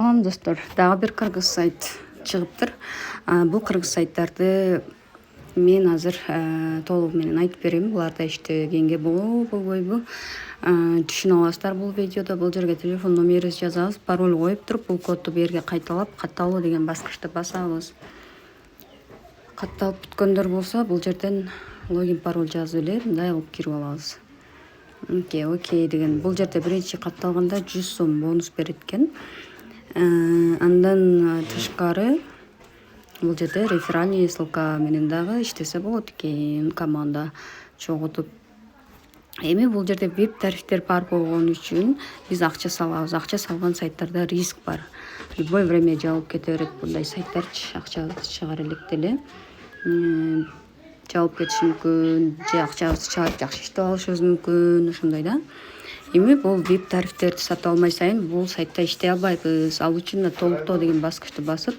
Салам достор, дагы бир кыргыз сайт чыгыптыр. Бул кыргыз сайттарды мен азыр толугу менен айтып берем. Буларда иштегенге болобу, болбойбу? Түшүнө аласыздар бул видеодо. Бул жерге телефон номерибизди жазабыз, пароль коюп туруп, бул кодду бу жерге кайталап, катталуу деген баскычты басабыз. Катталып бүткөндөр болсо, бул жерден логин пароль жазып эле мындай кылып кирип алабыз. Окей деген. Бул жерде биринчи катталганда 100 сом бонус берет экен. Андан тышкары бул жерде реферальный ссылка менен дагы иштесе болот экен, команда чогултуп. Эми бул жерде VIP тарифтер бар болгон үчүн биз акча салабыз. Акча салган сайттарда риск бар. Любой время жабылып кете берет мындай сайттарчы, акчабызды чыгара электе эле жабылып кетиши мүмкүн, же акчабызды чыгарып жакшы иштеп алышыбыз мүмкүн, ошондой да. Эми бул VIP тарифтерди сатып алмай сайын бул сайтта иштей албайбыз. Ал үчүн да толуктоо деген баскычты басып,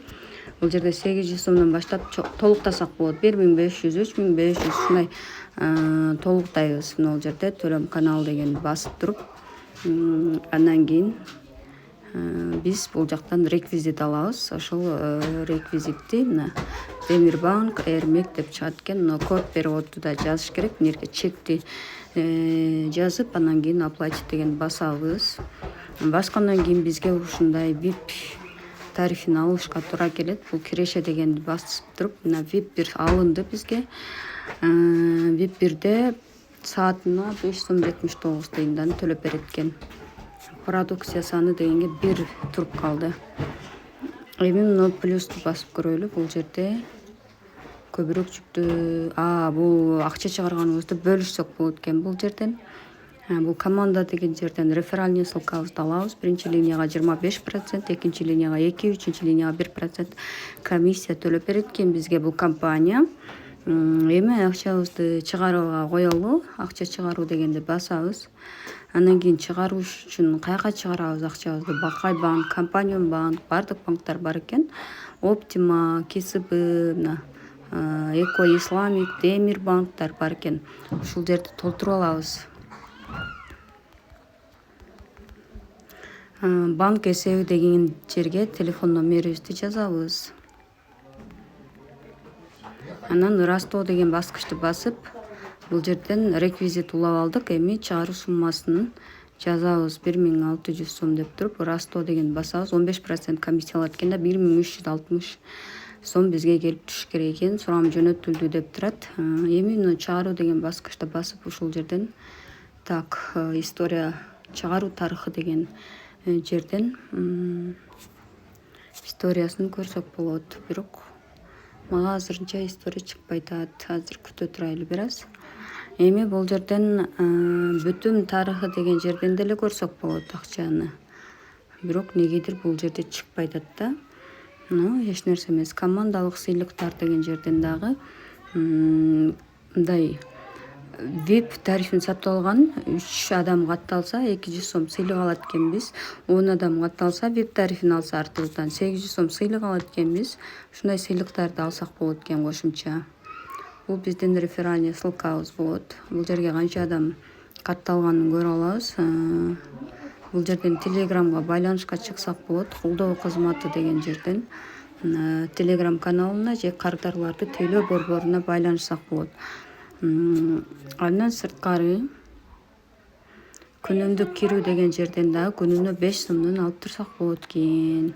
бул жерде 800 сомдон баштап толуктасак болот. 1500, 3500 ушундай толуктайбыз. Бул жерде төлөм канал деген басып туруп, андан кийин биз бул жактан реквизит алабыз. Ошол реквизитти мына Темирбанк, Эрмек деп чыгат экен. Мына код переводду да жазыш керек. Мына жерге чекти жазып, андан кийин оплатить деген басабыз. Баскандан кийин бизге ушундай VIP тарифин алышка туура келет. Бул киреше дегенди басып туруп, мына VIP 1 алынды бизге. VIP 1де саатына 5 сом 79 тыйындан төлөп берет экен. Продукция саны дегенге 1 туруп калды. Эми мына плюсту басып көрөлү. Бул жерде көбүрөөк жүктү, бул акча чыгарганыбызды бөлүшсөк болот экен бул жерден. Бул команда деген жерден реферальный ссылкабызды алабыз. Биринчи линияга 25%, экинчи линияга 2%, үчүнчү линияга 1% комиссия төлөп берет экен бизге бул компания. Эми акчабызды чыгарууга коелу. Акча чыгаруу дегенди басабыз. Андан кийин чыгарыш үчүн каяка чыгарабыз акчабызды? Бакай банк, Компанион банк, бардык банктар бар экен. Оптима, КСБ, мына Эко Исламик, Темир банктар бар экен. Ушул жерди толтуруп алабыз. Банк эсеби деген жерге телефон номерибизди жазабыз. Анан ырастоо деген баскычты басып, бул жерден реквизит улап алдык. Эми чыгаруу суммасын жазабыз. 1600 сом деп туруп, ырастоо деген басабыз. 15% комиссия алат экен да, 1360 сом бизге келип түшүш керек экен. Сурам жөнөтүлдү деп турат. Эми мына чыгаруу деген баскычты басып, ушул жерден история чыгаруу тарыхы деген жерден историясын көрсөк болот. Бирок мага азырынча история чыкпай атат. Азыр күтө турайлы бир аз. Эми бул жерден бүтүн тарыхы деген жерден деле көрсөк болот акчаны. Бирок негедир бул жерде чыкпай атат да. Эч нерсе эмес. Командалык сыйлыктар деген жерден дагы мындай VIP тарифин сатып алган 3 адам катталса 200 сом сыйлык алат экенбиз. 10 адам катталса VIP тарифин алса артыбыздан 800 сом сыйлык алат экенбиз. Ушундай сыйлыктарды алсак болот экен кошумча. Бул биздин реферальный ссылкабыз болот. Бул жерге канча адам катталганын көрө алабыз. Бул жерден Телеграмга байланышка чыксак болот. Колдоо кызматы деген жерден Телеграм каналына же кардарларды төлөө борборуна байланышсак болот. Андан сырткары күнүмдүк кирүү деген жерден дагы күнүнө 5 сомдон алып турсак болот экен.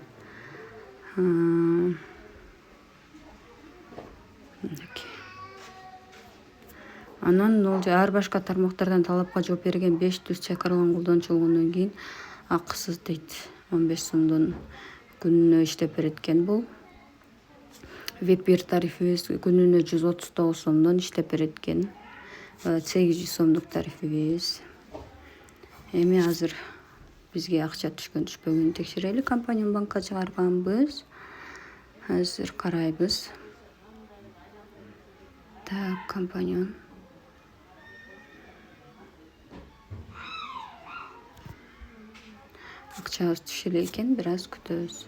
Анан ар башка тармактардан талапка жооп берген 500 чакырылган колдончу кийин акысыз дейт. 15 сомдон күнүнө иштеп берет экен бул. VIP 1 тарифибиз күнүнө 139 сомдон иштеп берет экен. 800 сомдук тарифибиз. Эми азыр бизге акча түшкөн-түшпөгөнүн текшерели. Компанион банкка чыгарганбыз. Азыр карайбыз. Компанион. Акчабыз түшө эле экен, бир аз күтөбүз.